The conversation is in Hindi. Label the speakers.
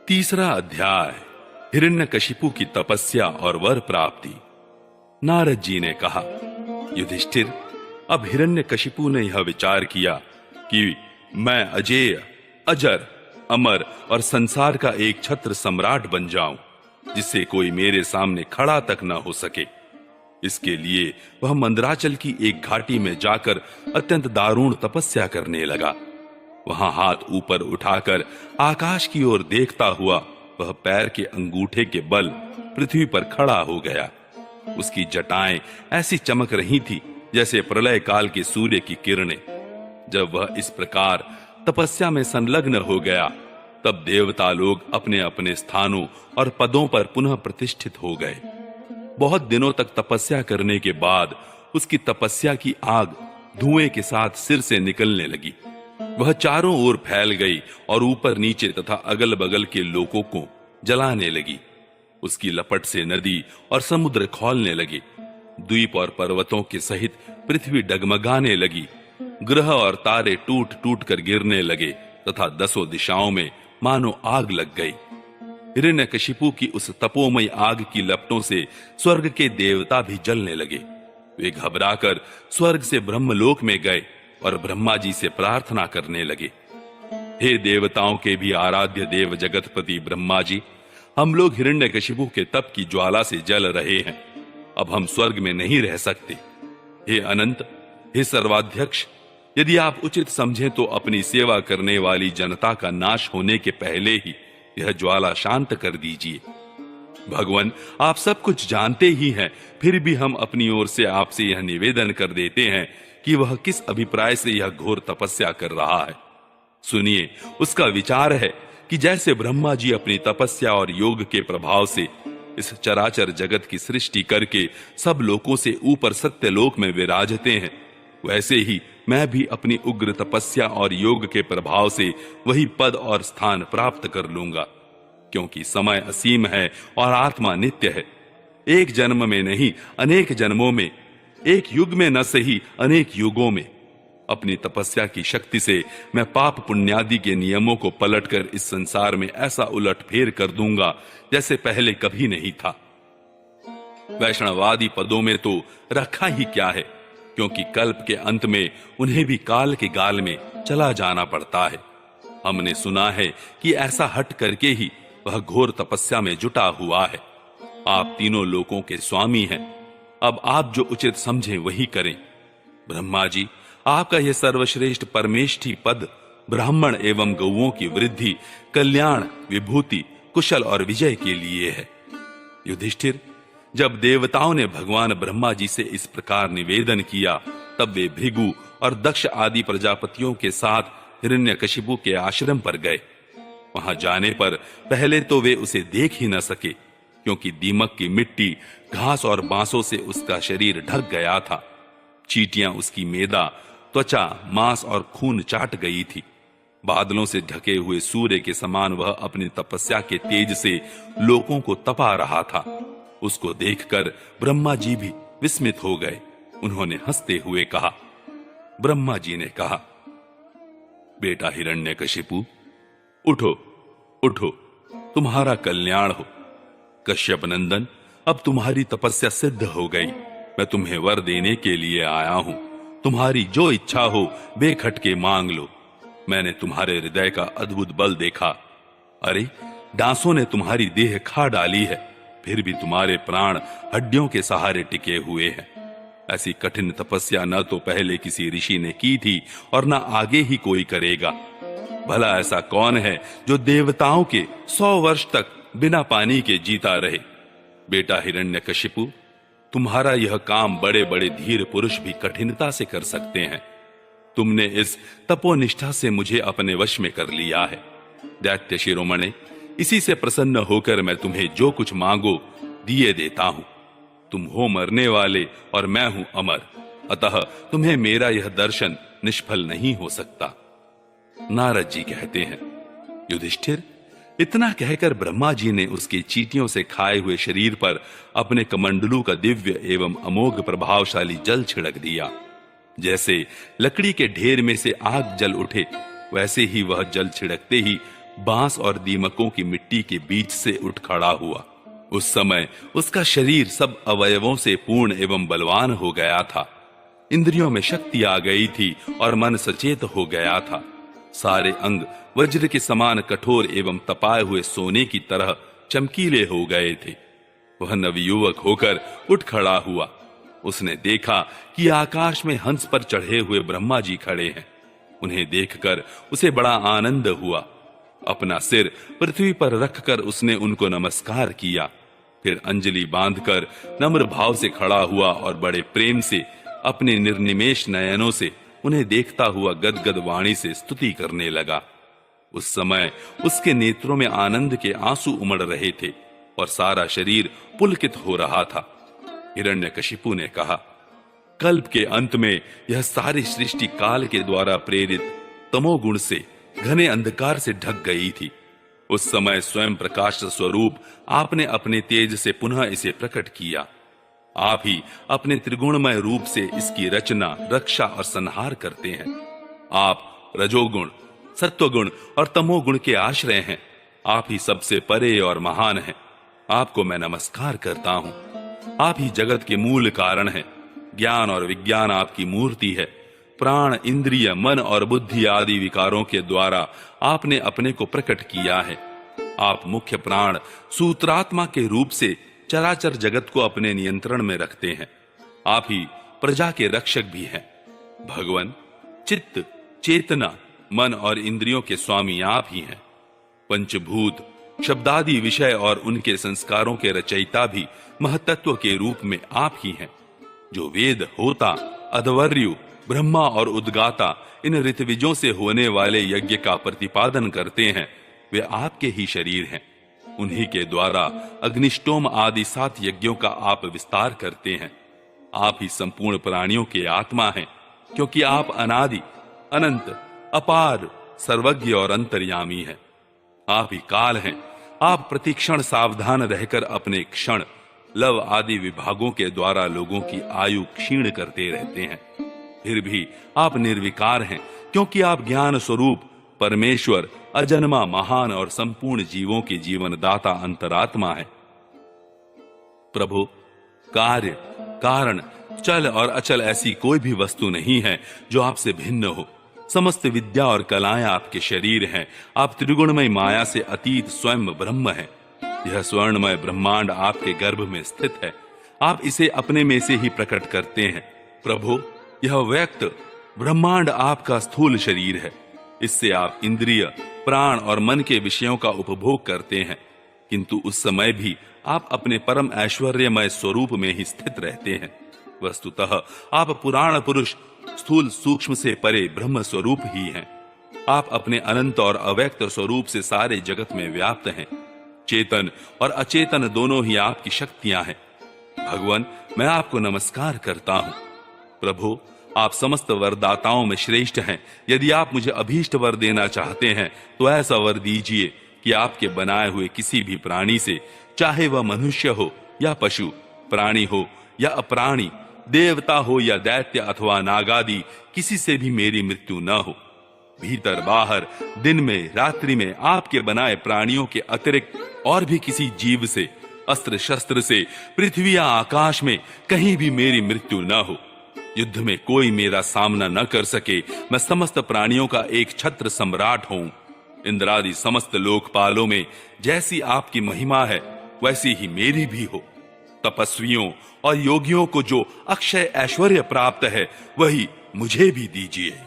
Speaker 1: तीसरा अध्याय हिरण्यकशिपु की तपस्या और वर प्राप्ति। नारद जी ने कहा, युधिष्ठिर, अब हिरण्यकशिपु ने यह विचार किया कि मैं अजेय, अजर, अमर और संसार का एक छत्र सम्राट बन जाऊं, जिससे कोई मेरे सामने खड़ा तक न हो सके। इसके लिए वह मंदराचल की एक घाटी में जाकर अत्यंत दारुण तपस्या करने लगा। वहां हाथ ऊपर उठाकर आकाश की ओर देखता हुआ वह पैर के अंगूठे के बल पृथ्वी पर खड़ा हो गया। उसकी जटाएं ऐसी चमक रही थी जैसे प्रलय काल के सूर्य की किरणें। जब वह इस प्रकार तपस्या में संलग्न हो गया, तब देवता लोग अपने अपने स्थानों और पदों पर पुनः प्रतिष्ठित हो गए। बहुत दिनों तक तपस्या करने के बाद उसकी तपस्या की आग धुएं के साथ सिर से निकलने लगी। वह चारों ओर फैल गई और ऊपर नीचे तथा अगल बगल के लोगों को जलाने लगी। उसकी लपट से नदी और समुद्र खौलने लगे। द्वीप और पर्वतों के सहित पृथ्वी डगमगाने लगी। ग्रह और तारे टूट टूट कर गिरने लगे तथा दसों दिशाओं में मानो आग लग गई। हिरण्यकशिपु की उस तपोमय आग की लपटों से स्वर्ग के देवता भी जलने लगे। वे घबराकर स्वर्ग से ब्रह्मलोक में गए और ब्रह्मा जी से प्रार्थना करने लगे, हे देवताओं के भी आराध्य देव जगतपति ब्रह्मा जी, हम लोग हिरण्यकशिपु के तप की ज्वाला से जल रहे हैं। अब हम स्वर्ग में नहीं रह सकते। हे अनंत, हे सर्वाध्यक्ष, यदि आप उचित समझें तो अपनी सेवा करने वाली जनता का नाश होने के पहले ही यह ज्वाला शांत कर दीजिए। भगवान, आप सब कुछ जानते ही हैं, फिर भी हम अपनी ओर से आपसे यह निवेदन कर देते हैं कि वह किस अभिप्राय से यह घोर तपस्या कर रहा है। सुनिए, उसका विचार है कि जैसे ब्रह्मा जी अपनी तपस्या और योग के प्रभाव से इस चराचर जगत की सृष्टि करके सब लोकों से ऊपर सत्यलोक में विराजते हैं, वैसे ही मैं भी अपनी उग्र तपस्या और योग के प्रभाव से वही पद और स्थान प्राप्त कर लूंगा, क्योंकि समय असीम है और आत्मा नित्य है। एक जन्म में नहीं, अनेक जन्मों में, एक युग में न सही अनेक युगों में अपनी तपस्या की शक्ति से मैं पाप पुण्यादि के नियमों को पलटकर इस संसार में ऐसा उलटफेर कर दूंगा जैसे पहले कभी नहीं था। वैष्णवादी पदों में तो रखा ही क्या है, क्योंकि कल्प के अंत में उन्हें भी काल के गाल में चला जाना पड़ता है। हमने सुना है कि ऐसा हट करके ही वह घोर तपस्या में जुटा हुआ है। आप तीनों लोकों के स्वामी हैं, अब आप जो उचित समझें वही करें। ब्रह्मा जी, आपका यह सर्वश्रेष्ठ परमेष्ठी पद ब्राह्मण एवं गौओं की वृद्धि, कल्याण, विभूति, कुशल और विजय के लिए है। युधिष्ठिर, जब देवताओं ने भगवान ब्रह्मा जी से इस प्रकार निवेदन किया, तब वे भृगु और दक्ष आदि प्रजापतियों के साथ हिरण्यकशिपु के आश्रम पर गए। वहां जाने पर पहले तो वे उसे देख ही न सके, क्योंकि दीमक की मिट्टी, घास और बांसों से उसका शरीर ढक गया था। चींटियां उसकी मेदा, त्वचा, मांस और खून चाट गई थी। बादलों से ढके हुए सूर्य के समान वह अपनी तपस्या के तेज से लोगों को तपा रहा था। उसको देखकर ब्रह्मा जी भी विस्मित हो गए। उन्होंने हंसते हुए कहा, ब्रह्मा जी ने कहा, बेटा हिरण्यकशिपु, उठो उठो, तुम्हारा कल्याण हो। कश्यप नंदन, अब तुम्हारी तपस्या सिद्ध हो गई। मैं तुम्हें वर देने के लिए आया हूं। तुम्हारी जो इच्छा हो बेखटके मांग लो। मैंने तुम्हारे हृदय का अद्भुत बल देखा। अरे, डांसों ने तुम्हारी देह खा डाली है, फिर भी तुम्हारे प्राण हड्डियों के सहारे टिके हुए हैं। ऐसी कठिन तपस्या न तो पहले किसी ऋषि ने की थी और न आगे ही कोई करेगा। भला ऐसा कौन है जो देवताओं के 100 वर्ष तक बिना पानी के जीता रहे। बेटा हिरण्यकशिपु, तुम्हारा यह काम बड़े बड़े धीर पुरुष भी कठिनता से कर सकते हैं। तुमने इस तपोनिष्ठा से मुझे अपने वश में कर लिया है। दैत्य शिरोमणे, इसी से प्रसन्न होकर मैं तुम्हें जो कुछ मांगो दिए देता हूं। तुम हो मरने वाले और मैं हूं अमर, अतः तुम्हें मेरा यह दर्शन निष्फल नहीं हो सकता। नारद जी कहते हैं, युधिष्ठिर, इतना कहकर ब्रह्मा जी ने उसके चींटियों से खाए हुए शरीर पर अपने कमंडलू का दिव्य एवं अमोघ प्रभावशाली जल छिड़क दिया। जैसे लकड़ी के ढेर में से आग जल उठे, वैसे ही वह जल छिड़कते ही बांस और दीमकों की मिट्टी के बीच से उठ खड़ा हुआ। उस समय उसका शरीर सब अवयवों से पूर्ण एवं बलवान हो गया था। इंद्रियों में शक्ति आ गई थी और मन सचेत हो गया था। सारे अंग वज्र के समान कठोर एवं तपाए हुए सोने की तरह चमकीले हो गए थे। वह नवयुवक होकर उठ खड़ा हुआ। उसने देखा कि आकाश में हंस पर चढ़े हुए ब्रह्मा जी खड़े हैं। उन्हें देखकर उसे बड़ा आनंद हुआ। अपना सिर पृथ्वी पर रखकर उसने उनको नमस्कार किया। फिर अंजलि बांधकर नम्र भाव से खड़ा हुआ और बड़े प्रेम से अपने निर्निमेष नयनों से उन्हें देखता हुआ गदगद वाणी से स्तुति करने लगा। उस समय उसके नेत्रों में आनंद के आंसू उमड़ रहे थे और सारा शरीर पुलकित हो रहा था। हिरण्यकशिपु ने कहा, कल्प के अंत में यह सारी सृष्टि काल के द्वारा प्रेरित तमोगुण से घने अंधकार से ढक गई थी। उस समय स्वयं प्रकाश स्वरूप आपने अपने तेज से पुनः इसे प्रकट किया। आप ही अपने त्रिगुणमय रूप से इसकी रचना, रक्षा और संहार करते हैं। आप रजोगुण, सत्वगुण और तमोगुण के आश्रय हैं। आप ही सबसे परे और महान हैं। आपको मैं नमस्कार करता हूं। आप ही जगत के मूल कारण हैं। ज्ञान और विज्ञान आपकी मूर्ति है। प्राण, इंद्रिय, मन और बुद्धि आदि विकारों के द्वारा आपने अपने को प्रकट किया है। आप मुख्य प्राण सूत्रात्मा के रूप से चराचर जगत को अपने नियंत्रण में रखते हैं। आप ही प्रजा के रक्षक भी हैं। भगवान, चित्त, चेतना, मन और इंद्रियों के स्वामी आप ही हैं। पंचभूत, शब्दादि विषय और उनके संस्कारों के रचयिता भी महतत्व के रूप में आप ही हैं। जो वेद, होता, अध्वर्यु, ब्रह्मा और उद्गाता इन ऋतविजों से होने वाले यज्ञ का प्रतिपादन करते हैं, वे आपके ही शरीर हैं। उन्हीं के द्वारा अग्निष्टोम आदि 7 यज्ञों का आप विस्तार करते हैं। आप ही संपूर्ण प्राणियों के आत्मा हैं, क्योंकि आप अनादि, अनंत, अपार, सर्वज्ञ और अंतर्यामी हैं। आप ही काल हैं। आप प्रतिक्षण सावधान रहकर अपने क्षण, लव आदि विभागों के द्वारा लोगों की आयु क्षीण करते रहते हैं। फिर भी आप निर्विकार हैं, क्योंकि आप ज्ञान स्वरूप परमेश्वर, अजन्मा, महान और संपूर्ण जीवों के जीवनदाता अंतरात्मा है। प्रभु, कार्य, कारण, चल और अचल ऐसी कोई भी वस्तु नहीं है जो आपसे भिन्न हो। समस्त विद्या और कलाएं आपके शरीर हैं। आप त्रिगुणमय माया से अतीत स्वयं ब्रह्म हैं। यह स्वर्णमय ब्रह्मांड आपके गर्भ में स्थित है। आप इसे अपने में से ही प्रकट करते हैं। प्रभु, यह व्यक्त ब्रह्मांड आपका स्थूल शरीर है। इससे आप इंद्रिय, प्राण और मन के विषयों का उपभोग करते हैं, किंतु उस समय भी आप अपने परम ऐश्वर्यमय स्वरूप में ही स्थित रहते हैं। वस्तुतः आप पुराण पुरुष, स्थूल सूक्ष्म से परे ब्रह्म स्वरूप ही हैं। आप अपने अनंत और अव्यक्त स्वरूप से सारे जगत में व्याप्त हैं। चेतन और अचेतन दोनों ही आपकी शक्तियां हैं। भगवान, मैं आपको नमस्कार करता हूं। प्रभु, आप समस्त वरदाताओं में श्रेष्ठ हैं। यदि आप मुझे अभीष्ट वर देना चाहते हैं तो ऐसा वर दीजिए कि आपके बनाए हुए किसी भी प्राणी से, चाहे वह मनुष्य हो या पशु, प्राणी हो या अप्राणी, देवता हो या दैत्य अथवा नागादि, किसी से भी मेरी मृत्यु न हो। भीतर बाहर, दिन में, रात्रि में आपके बनाए प्राणियों के अतिरिक्त और भी किसी जीव से, अस्त्र शस्त्र से, पृथ्वी या आकाश में कहीं भी मेरी मृत्यु न हो। युद्ध में कोई मेरा सामना न कर सके। मैं समस्त प्राणियों का एक छत्र सम्राट हूं। इंद्रादि समस्त लोकपालों में जैसी आपकी महिमा है, वैसी ही मेरी भी हो। तपस्वियों और योगियों को जो अक्षय ऐश्वर्य प्राप्त है, वही मुझे भी दीजिए।